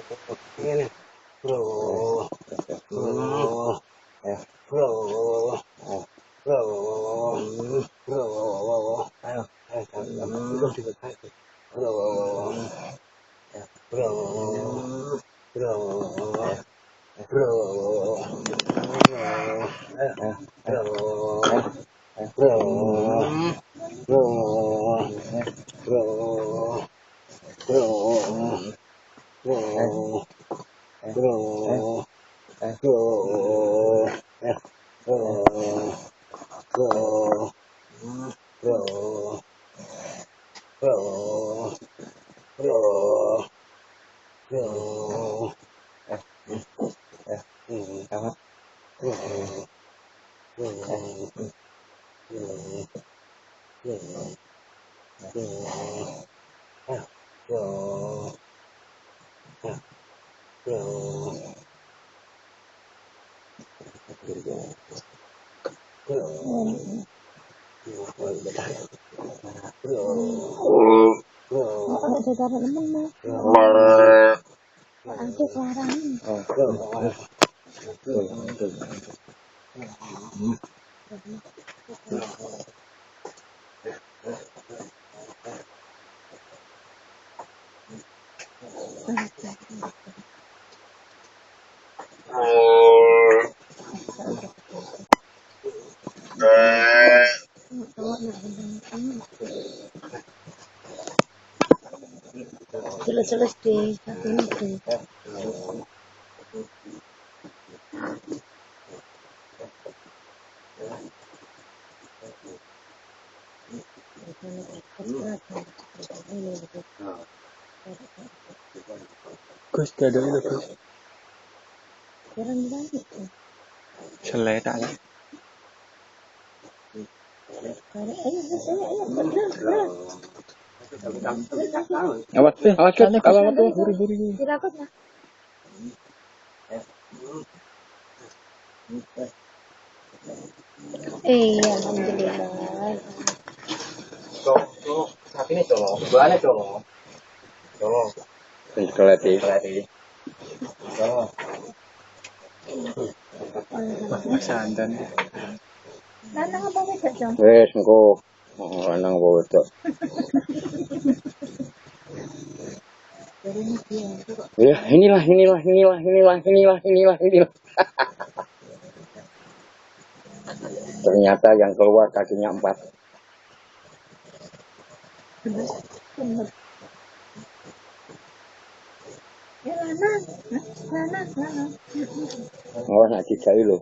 Ini. Bro. Bro. Bro. Bro. Bro. Ayo. Bro. Bro. Bro. Bro. Bro. Jelas-jelas deh, satu ini deh. Gus, ada itu Gus. Kurang banget. Seleta lah. Ayo, benar. Awas tuh, buru-buru. Dirakot lah. Alhamdulillah. Colok. Saat ini colok. Buahnya colok. Colok. Keleti. Colok. Santan. Lanang apa wedok, Jong? Wes engko lanang apa wedok. Ya, inilah. Ternyata yang keluar kakinya 4. Bener. Ya, lanang. Oh, nak dijai lho.